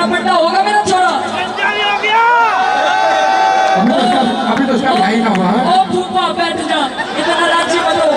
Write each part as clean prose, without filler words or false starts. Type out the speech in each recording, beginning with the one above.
बड़ा होगा मेरा छोरा। अभी तो उसका भाई ना हुआ है। ओ फूफा बैठ जा, इतना राजी मत हो।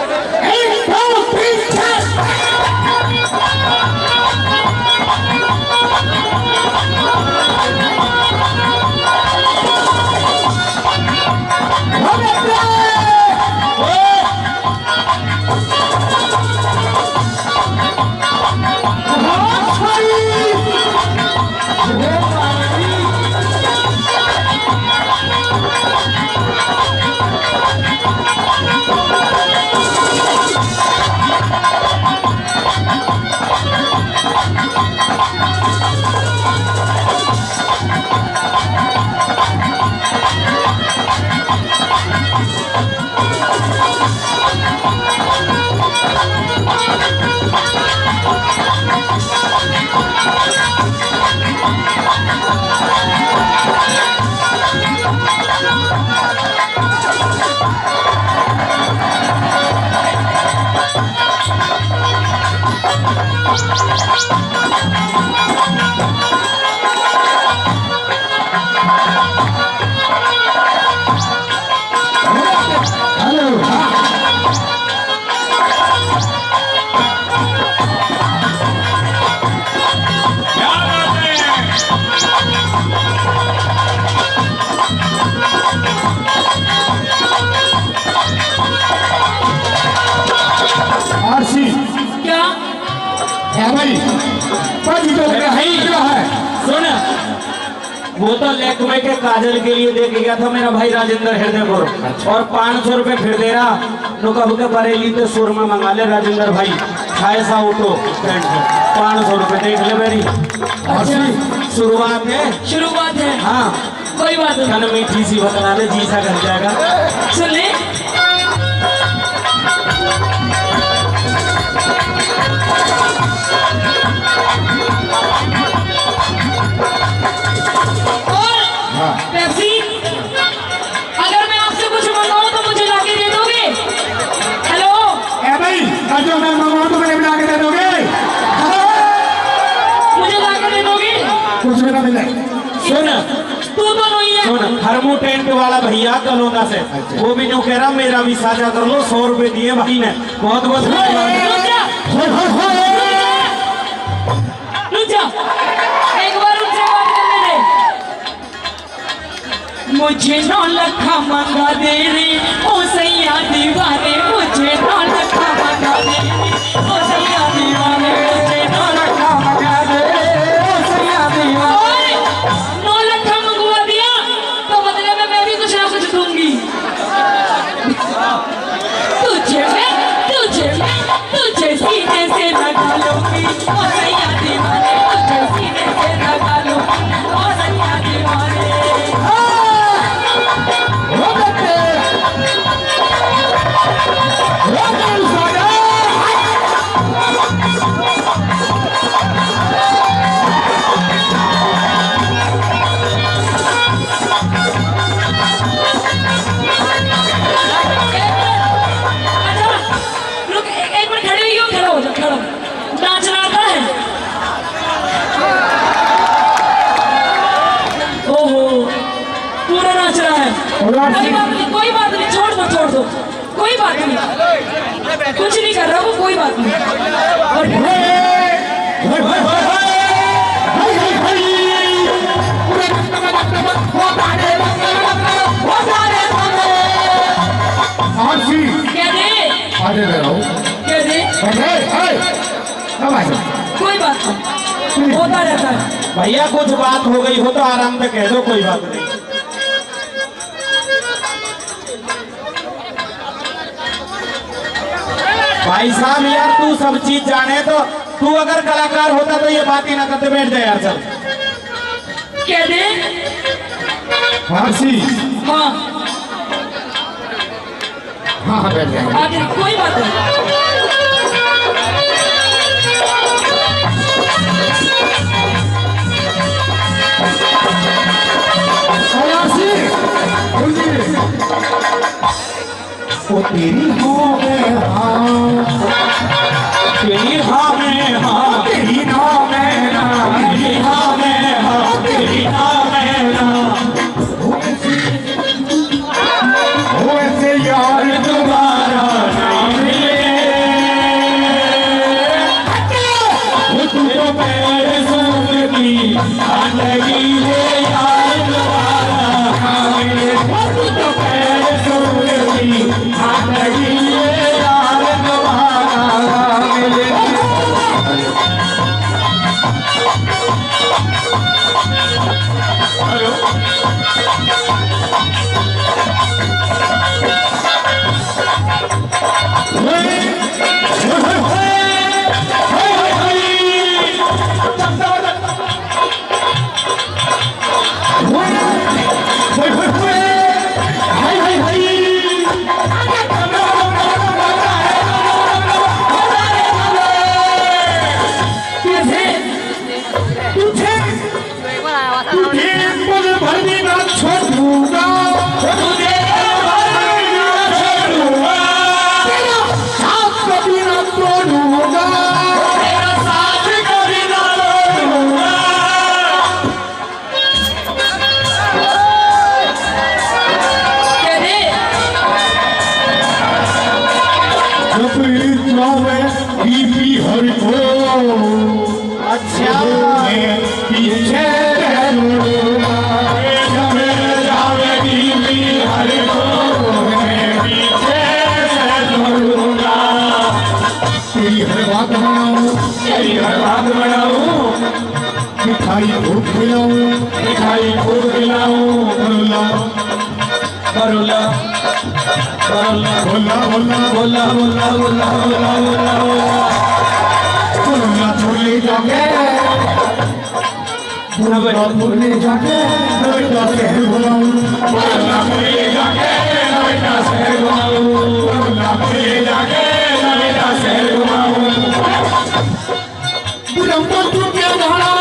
सुन, वो तो लेकमे के काजल के लिए दे के गया था मेरा भाई राजेंद्र हृदयपुर, और 500 रुपए फिर दे रहा। नो कब के बरेली तो सुरमा मंगा ले राजेंद्र भाई, खाए सा उठो 500 रुपए देख ले मेरी। शुरुआत है। हाँ कोई बात नहीं। कल मीठी सी बता दे, जी सा कर जाएगा। सुन ले, पेप्सी, अगर मैं आपसे कुछ मंगाऊं तो मुझे लाके दे दोगे? हेलो भाई, जो मैं मंगवाऊं तो मुझे ला के दे दोगे? मुझे लाके दे दोगे? कुछ भी ना मिले। सुन तू तो नहीं है। सुन, हरमू टेंट वाला भैया कलोना से, वो भी जो कह रहा मेरा भी साझा कर लो। 100 रुपए दिए भाई ने, बहुत बहुत रुक जा, एक बार उनसे बात करने दे। मुझे 9 लखा मंगा दे रे ओ सैया दीवाने, मुझे 9 लखा मंगा दे रे ओ सैया दीवाने, मुझे 9 लखा मंगा दे रे ओ सैया दीवाने। 9 लखा मंगवा दिया तो बदले में मैं भी कुछ ना कुछ दूंगी। तुझे सीने से लगा लूंगी ओ सैया दीवाने, तुझे सीने से लगा लूंगी ओ सैया दीवाने। कोई बात नहीं, छोड़ दो, कोई बात नहीं, कुछ नहीं कर रहा वो, कोई बात नहीं। कोई बात नहीं, होता रहता है। भैया कुछ बात हो गई हो तो आराम से कह दो, कोई बात नहीं। भाई साहब यार, तू सब चीज जाने, तो तू अगर कलाकार होता तो ये बात ही ना करते। बैठ जाए यार सब। कह दे। फारसी। हाँ हाँ बैठ जाए। आगे कोई बात नहीं। वो तेरी हाँ में हाँ, तेरी हाँ में हाँ, तेरी हाँ में हाँ, तेरी हाँ में हाँ, लगी है यार दोबारा मिले तो पैर सोली लगी है यार दोबारा मिले अच्छा पीछे मिठाई खूब खिलाऊं बरोला बोला बोला बोला बोला बोला बोला बोला बोला बोले जाके बोले जाके बेटा शहर बुलाऊं बोला बोले जाके बेटा शहर घुमाऊं बोला बोले जाके बेटा शहर घुमाऊं बुलंदा तू क्या गाना